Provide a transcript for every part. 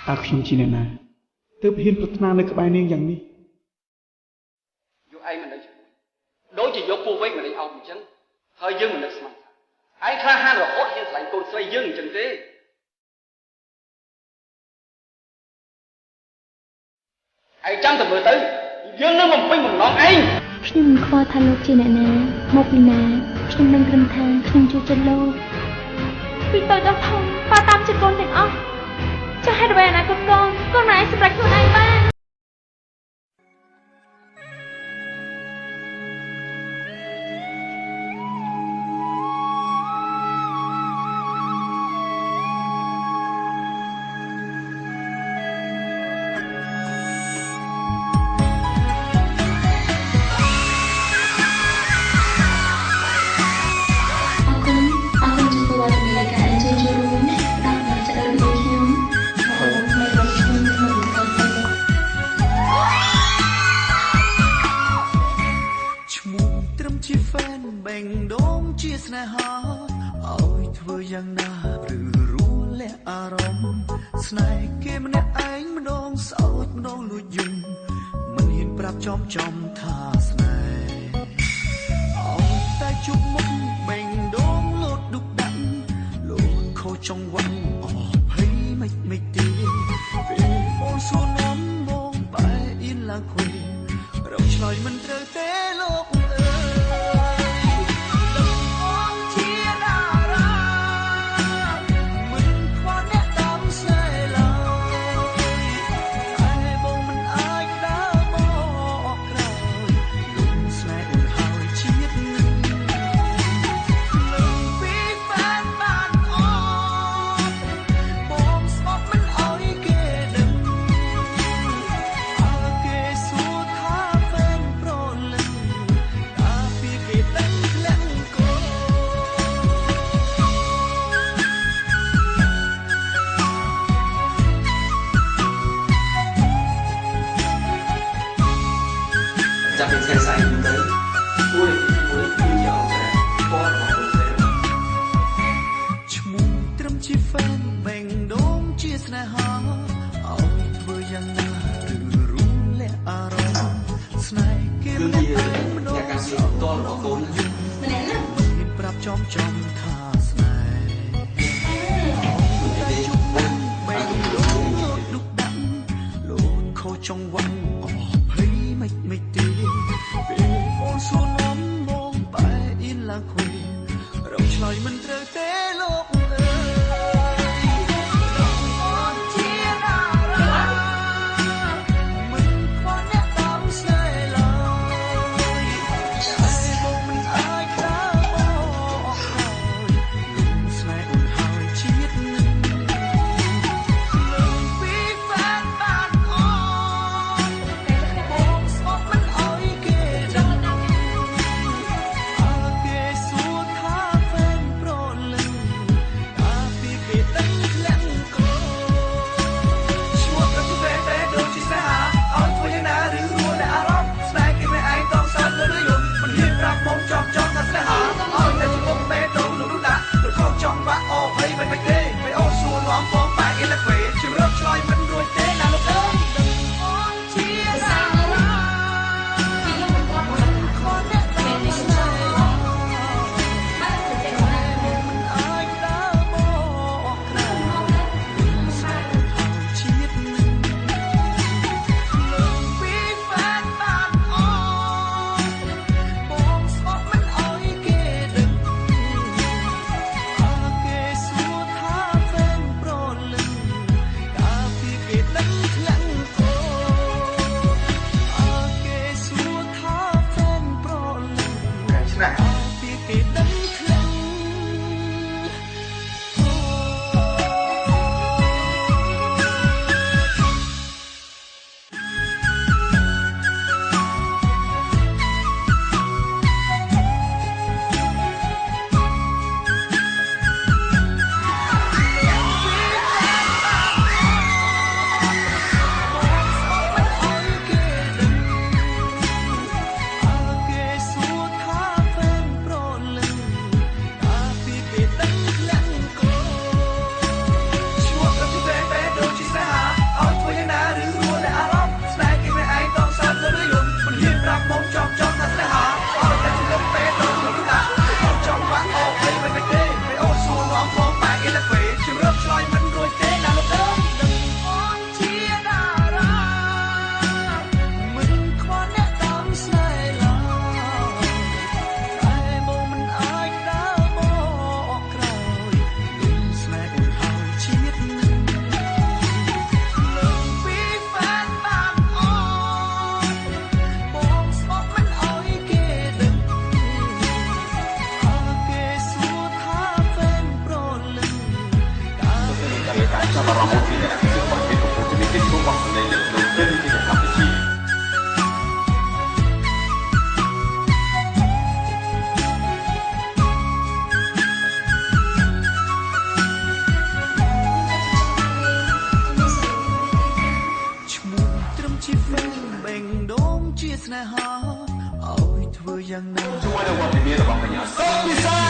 ตาខ្ញុំជាអ្នកណាទើបហ៊ានប្រាថ្នានៅក្បែរនាងយ៉ាងនេះយកឯងមិនដឹងដូចជាយកពូវិញមិនដឹងអោបអញ្ចឹងហើយយើងមិននឹកស្មានឯងខ្លះហានរហូតហ៊ានស្លាញ់កូនស្រីយើងអញ្ចឹងទេឯងចាំតែមើលទៅយើងនឹងបំពេញបំណងឯងខ្ញុំមិនខ្វល់ថាលោកជាអ្នកណាមកពីណាខ្ញុំនឹងត្រឹមថាខ្ញុំជួយចិត្តលោកពីតូចដល់ធំប៉ាតាមចិត្តកូនទាំងអស់ចុះហេតុអ្វីអនាគតកូនមិនអាចសម្រេចខ្លួនឯងបានស្នេហាឲ្យធ្វើយ៉ាងណាឬរួលះអារម្មណ៍ស្នេហ៍គេម្នាក់ឯងម្ដងសោចម្ដងលួចយំមិនហ៊ានប្រាប់ចំថាស្នេហ៍អត់តែជប់មុខបេងដងលោតឌុកដាក់លោតខូចចង្វាក់អស់ភ័យមិនទេពេលអូនសួរនំមកបែរអៀនឡើងខ្វេរកឆ្លើយមិនត្រូវទេលោកចំថាស្នេហ៍ជុំវិញបេងលោតឌុកដាក់លោតខូចចង្វាក់អស់ភ័យមិនទេពេលអូនសួរនំមកបែរអៀនឡើងខ្វេរកឆ្លើយមិនត្រូវទេលោក ចាប់អារម្មណ៍ពីអ្នកធ្វើបាយកកំពុងតែមានកិច្ចព្រមព្រៀងលើលើពេលនេះជាកម្ពុជាឈ្មោះត្រឹមជាហ្វេនបេងដូងជាស្នេហាឲ្យធ្វើយ៉ាងណាជួយដល់វត្តមានរបស់កញ្ញាសូមពិសេស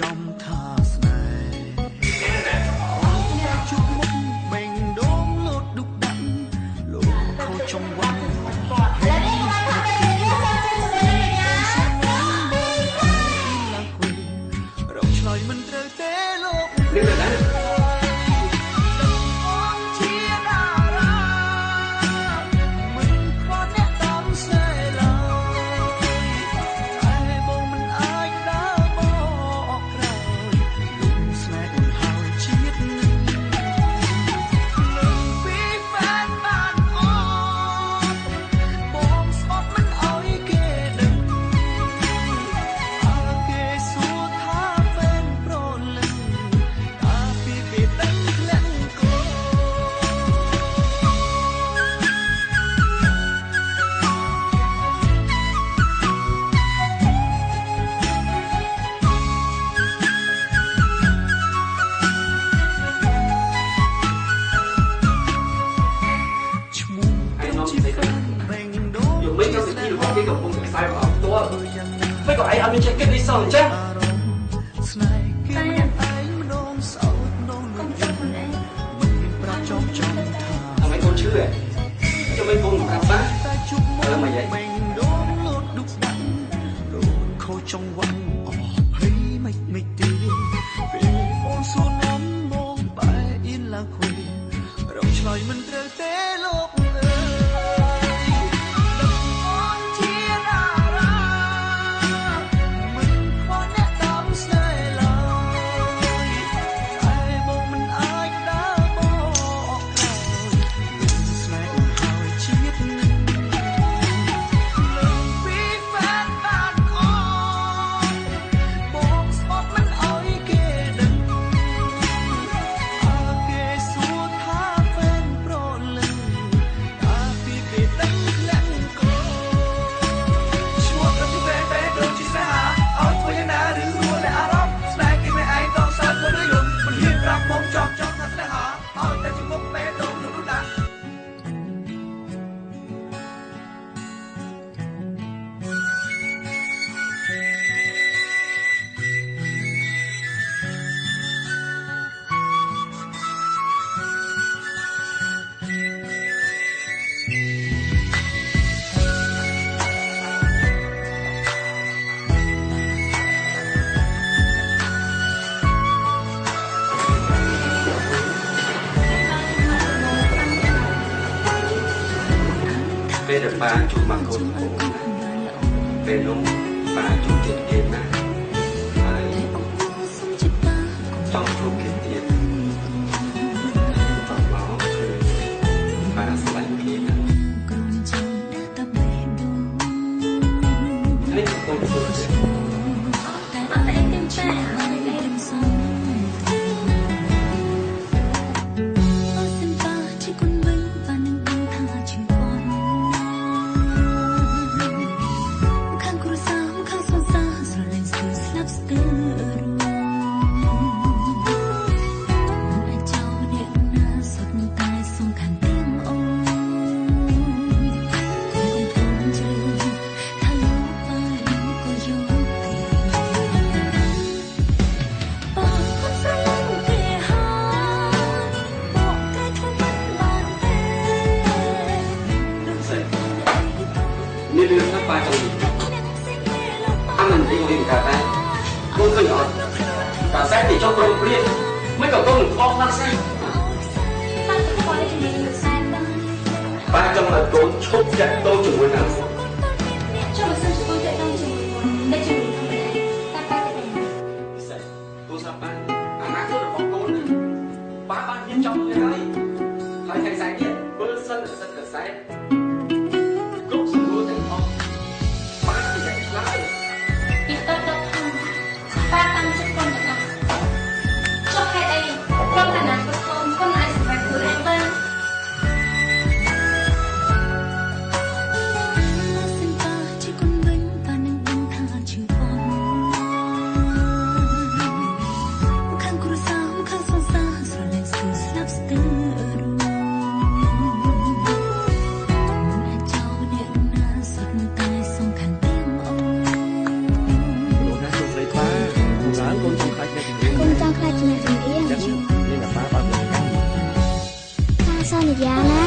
ចំថាស្នេហ៍ជួបមុខបេងដូងលោតឌុកដាក់លោកខូចចង្វាក់រកឆ្លើយមិនត្រូវទេលោកไม่ก็ไอ้อามิเช็คกันดีสองจ้ะทำไมคนชื่อจะไม่คงกลับบ้านแล้วมาใหญ่ខូចចង្វាក់អស់ភ័យមិនទីពេលអូនសួរនំមកបែរអៀនឡើងខ្វេរកឆ្លើយមិនត្រូវទេលោកពេលដែលប៉ាជួបមកកូនពេលនោះប៉ាជួបទៀតគេណាហើយចង់ជួបគេទៀតតបមកគឺប៉ាស្លាញ់គេណានេះកូនជួបទេអត់តែឯងទាំងប៉ាអត់តែឯងសុំนี่เรื่องถ้าปลาจะมีอันนั้นที่เราเห็นกาแฟคนเคยอ่อนกาแฟที่ชอบโรงเรียนไม่กับต้องหนึ่งฟองนักไส้ปลาจังหวัดโดนชกจัดโดนจุ่มไว้หนักตัวสับปลาอาณาตัวของโดนปลาบ้านยิ่งจองยังไงใครใส่เนี่ยเบอร์สั้นหรือสั้นกับไซ ป้าตามចិត្តคนទាំងអស់ចុះហេតុអីគ្រាន់តែណាគាត់ធំគាត់អាចសម្រេចខ្លួនឯងបានសន្យាណា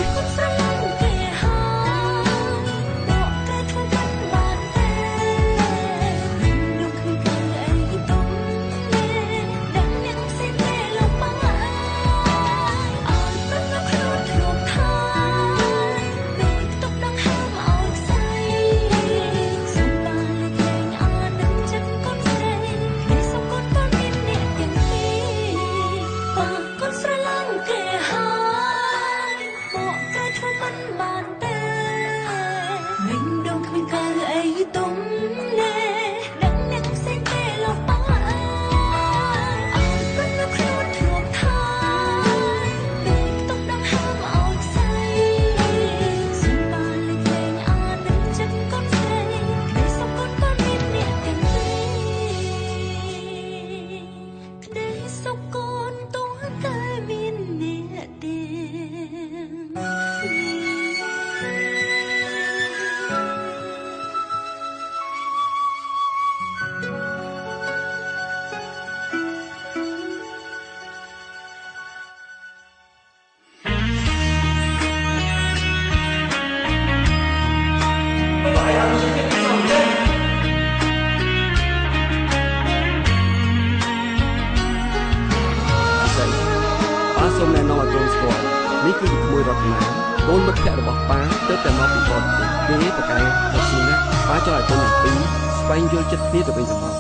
សូមណែនាំឲ្យកូនស្គាល់នេះគឺក្មួយរតនាកូនមិត្តភក្តិរបស់ប៉ាទើបតែមកពីបរទេសគេប្រកែកទៅឈ្មោះណាប៉ាចង់ឲ្យកូនទាំងពីរស្វែងយល់ចិត្តគ្នាទៅវិញទៅមក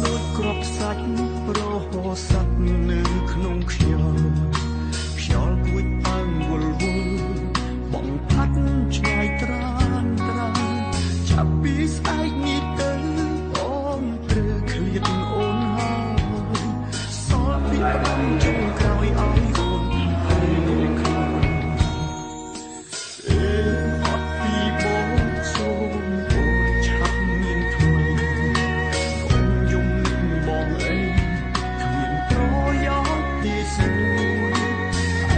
ដូចក្របខ្សាច់រហូតសັດនៅក្នុងខ្យល់គួចអើងវល់វល់បងផាត់ឆ្ងាយត្រានចាប់ពីស្អែកនេះទៅអូនត្រូវឃ្លាតអូនហើយសល់ពីបានជុំក្រោយឲ្យអូនហើយខ្លួនអត់ពីបងសូមអូនឆាប់មានថ្មីអូនយំបងអីគ្មានប្រយោជន៍ទីស្រួល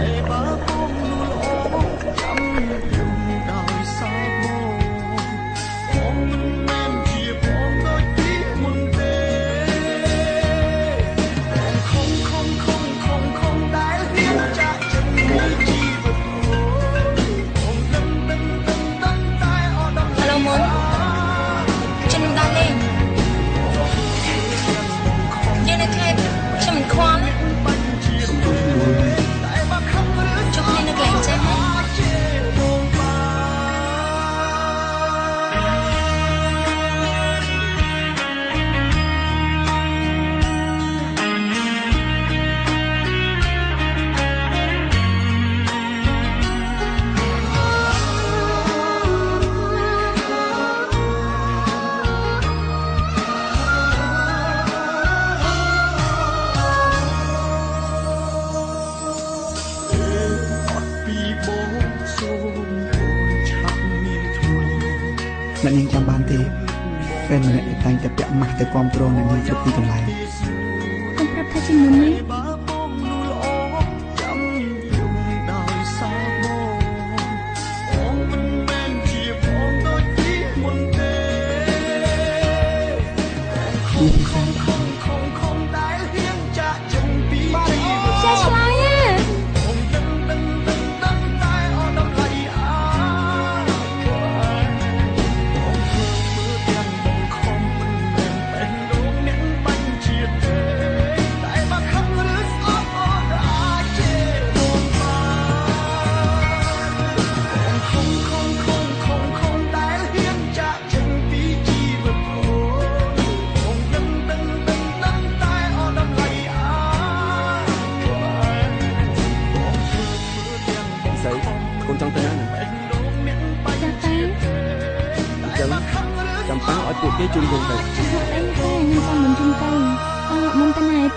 ឯបើបងនួលអូនចាំយំដោយសារបងមិនមែនជាបងដូចពីមុនទេខំដែលហ៊ានចាក់ចិត្តពីជីវិតបងដឹងតែអត់ដល់ Hello មុនខ្ញុំមិនដល់លេងយើងនៅខេត្តខ្ញុំមិនខ្វល់ចុះគ្នានៅកន្លែងចេះហ៎អ្នកនាងចាំបានទេហ្វេនម្នាក់តែងតែពាក់ម៉ាស់ទៅគាំទ្រអ្នកនាងគ្រប់ទីកន្លែងកុំប្រាប់ថាជាមុននេះប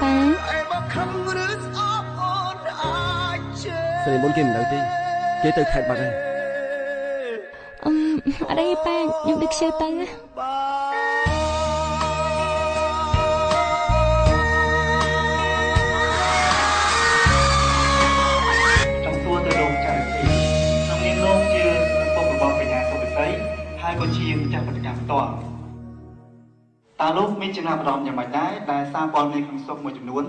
ប៉ាស្រីមុនគេមិននៅទេគេទៅខេត្តបាត់ហើយអត់អីប៉ាខ្ញុំដឹកខ្ជិលទៅណាក៏ជាម្ចាស់បដកម្មផ្ទាល់តើលោកមានចំណាប់អារម្មណ៍យ៉ាងម៉េចដែរដែលសារព័ត៌មានក្នុងស្រុកមួយចំនួន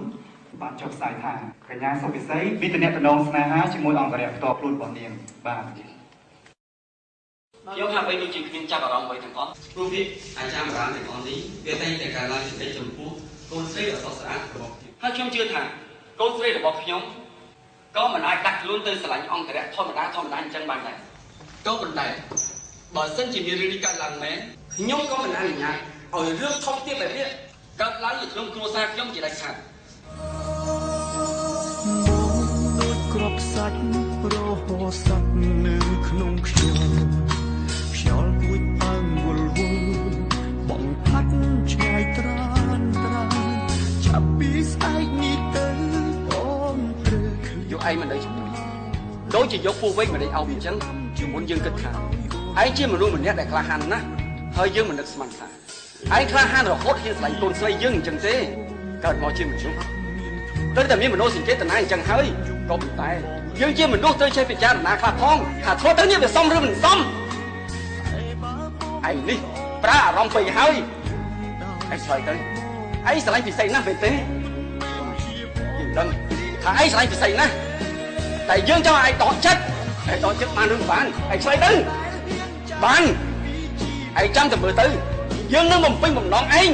បានចុះផ្សាយថាកញ្ញាសុវិស័យមានទំនាក់ទំនងស្នេហាជាមួយអង្គរៈផ្ទាល់ខ្លួនរបស់នាងបាទខ្ញុំថាបីដូចជាគ្មានចាប់អារម្មណ៍អ្វីទាំងអស់ព្រោះវាអាចារ្យបុរាណទាំងអស់នេះវាតែងតែការឡើងសេចក្តីចំពោះកូនស្រីដ៏ស្រស់ស្អាតរបស់ខ្ញុំហើយខ្ញុំជឿថាកូនស្រីរបស់ខ្ញុំក៏មិនអាចដាក់ខ្លួនទៅស្រឡាញ់អង្គរៈធម្មតាអញ្ចឹងបានដែរក៏ប៉ុន្តែបើសិនជាមានរឿងនេះកើតឡើងមែនខ្ញុំក៏មិនអនុញ្ញាតឲ្យរឿងធំទៀតបែបនេះកើតឡើងនៅក្នុងគ្រួសារខ្ញុំជាដាច់ខាតដូចក្របសាច់រហូតសាច់នៅក្នុងខ្យល់គួចអើងវល់វល់បងផាត់ឆ្ងាយត្រានចាប់ពីស្អែកនេះទៅបងត្រូវយកឯងមកនៅជាមួយដូចជាយកពូវិញមកដេកអោបអញ្ចឹងជាមុនយើងគិតថាឯងជាមនុស្សម្នាក់ដែលក្លាហានណាស់ហើយយើងមិននឹកស្មានថាឯងក្លាហានរហូតហ៊ានស្លាញ់កូនស្រីយើងអញ្ចឹងទេកើតមកជាមនុស្សត្រូវតែមានមនោសញ្ចេតនាអញ្ចឹងហើយក៏ប៉ុន្តែយើងជាមនុស្សត្រូវចេះពិចារណាខ្លះផងថាធ្វើទៅនេះវាសមឬមិនសមឯងនេះប្រើអារម្មណ៍ពេកហើយឯងឆ្លើយទៅឯងស្រឡាញ់ពិសេសណាស់មែនទេយើងដឹងថាឯងស្រឡាញ់ពិសេសណាស់តែយើងចង់ឲ្យឯងដកចិត្តបានឬបានឯងឆ្លើយទៅបានឯងចាំតែមើលទៅយើងនឹងបំពេញបំណងឯង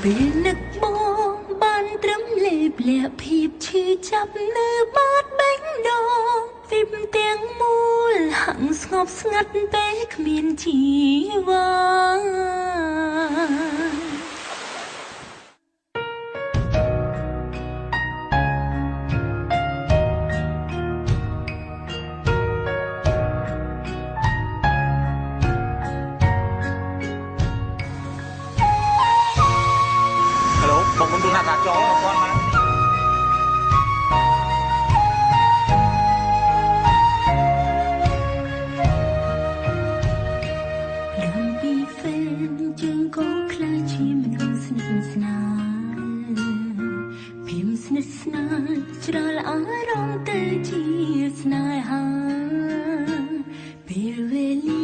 ពេលនឹកបងបានត្រឹមលេបលាក់ភាពឈឺចាប់នៅបាត់បេះដូងវិបទាំងមូលហាំងស្ងប់ស្ងាត់ពេលគ្មានជីវ៉ាបងមិនដឹងថាចោលអត់ទាន់មកលំពីហ្វេនជើងក៏ខ្លាចជាមនុស្សស្និទ្ធស្នាលភីមស្និទ្ធស្នាលច្រលអារម្មណ៍ទៅជាស្នេហាពេលវេលា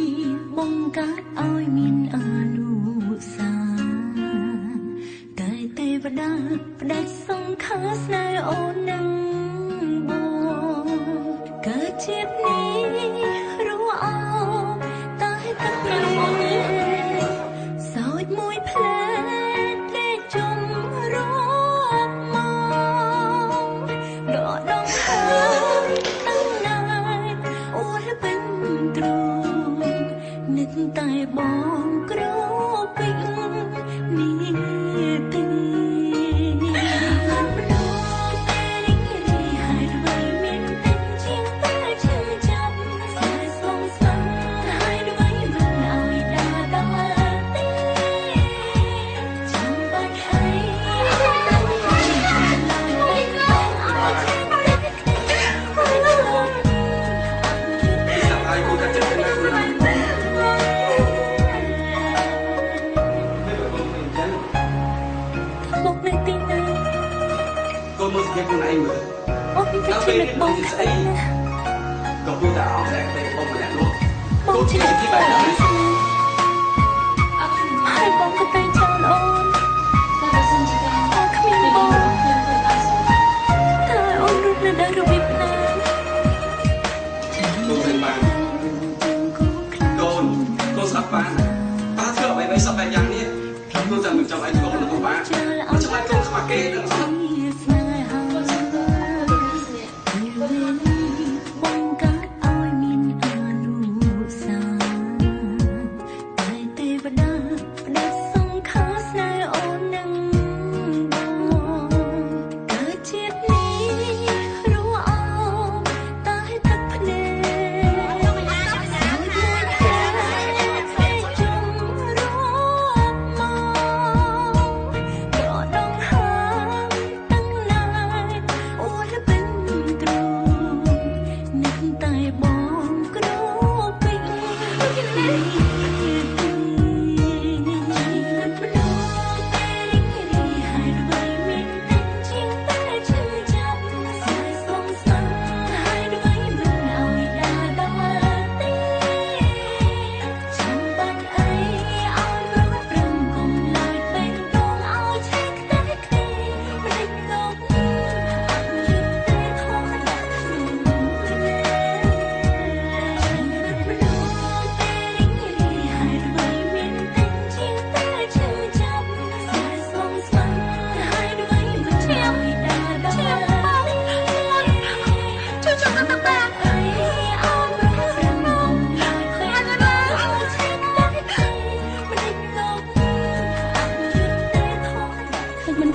បង្កើតឲ្យមានអនុសាទេវតាផ្ដាច់សង្ខារស្នេហ៍អូននឹងបងកើតជាតិនេះរស់អោតែទឹកនៅអូនសោចមួយផ្លែលេចជុំរាប់មកដកដងហើយតាំងណាយអូនពេញទ្រូងនឹកតែបងគ្រូពេញនេះខ្លួនឯងមើលអូពីពីជិះនឹកបងស្អីក៏ព្រោះតែអស់តែបងម្នាក់នោះបងជិះទីបែបនេះហើយបងក៏តែងចោលអូនតែបើសិនជាបងគ្មានបងតែ ស្មាគេទាំងអស់ ស្នេហាបងកាត់ឲ្យមានអនុសាតែទេវតាផ្ដេសសង្ខារស្នេហ៍អូននឹងបងកើតជាតិនេះរੂអោតែទឹកភ្នែក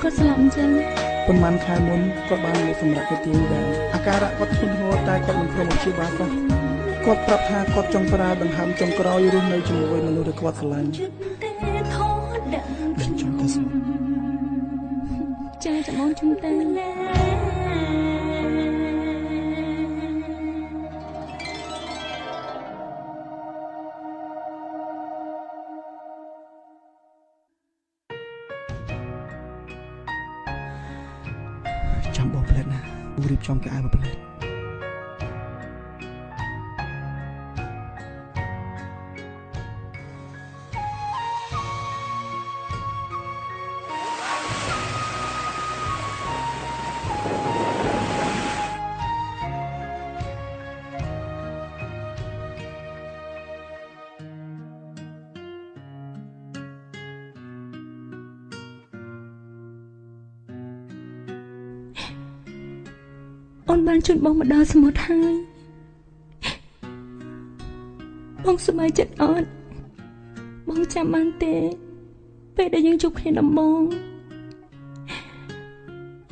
គាត់ស្លាប់អញ្ចឹង ប៉ុន្មានខែមុនគាត់បានមកសម្រាប់ទៅទីដែរអាការៈគាត់ធ្ងន់ធ្ងរតែគាត់មិនព្រមព្យាបាលសោះគាត់ប្រាប់ថាគាត់ចង់ប្រើដង្ហើមចុងក្រោយរស់នៅជាមួយមនុស្សដែលគាត់ស្រឡាញ់ខ្ញុំចង់ទៅស្មោះ ចាចាំបងជុំទៅ ចាំបងផ្លែតណារៀបចំកៅអៅបងផ្លែត អូនបានជូនបងមកដល់សមុទ្រហើយបងសប្បាយចិត្តអត់បងចាំបានទេពេលដែលយើងជួបគ្នាដំបូង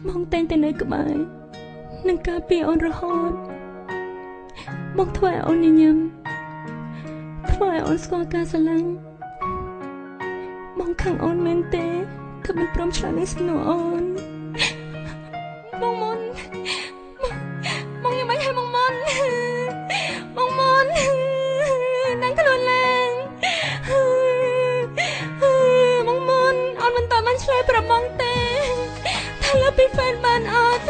បងតែងតែនៅក្បែរនឹងការពារអូនរហូតបងធ្វើឲ្យអូនញញឹមធ្វើឲ្យអូនស្គាល់ការស្រឡាញ់បងខឹងអូនមែនទេគឺមិនព្រមឆ្លើយនឹងសំណួរអូនបងមុនបងยังไม่ให้បងមុនนั่งខ្លួនឡើងបងមុនអូនមិនតបានឆ្លើយប្រាប់បងទេថាលើពីហ្វេនបានអត់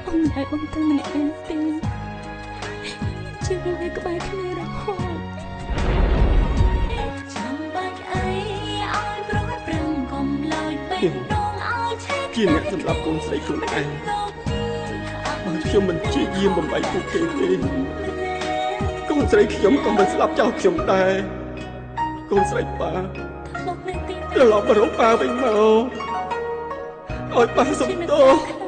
អូនឲ្យបងទៅម្នាក់ឯងទេជឿនៅក្បែរគ្នារហូតចាំបាច់អីឲ្យប្រុសប្រឹងកុំឡើយពេកដងឲ្យឆេះ ជាអ្នកសម្រាប់កូនស្រីខ្លួនឯងបើខ្ញុំមិនជាយាមបំបីពួកគេទេកូនស្រីខ្ញុំក៏មិនស្លាប់ចោលខ្ញុំដែរកូនស្រីប៉ាត្រឡប់មករកប៉ាវិញមកឲ្យប៉ាសុំទោស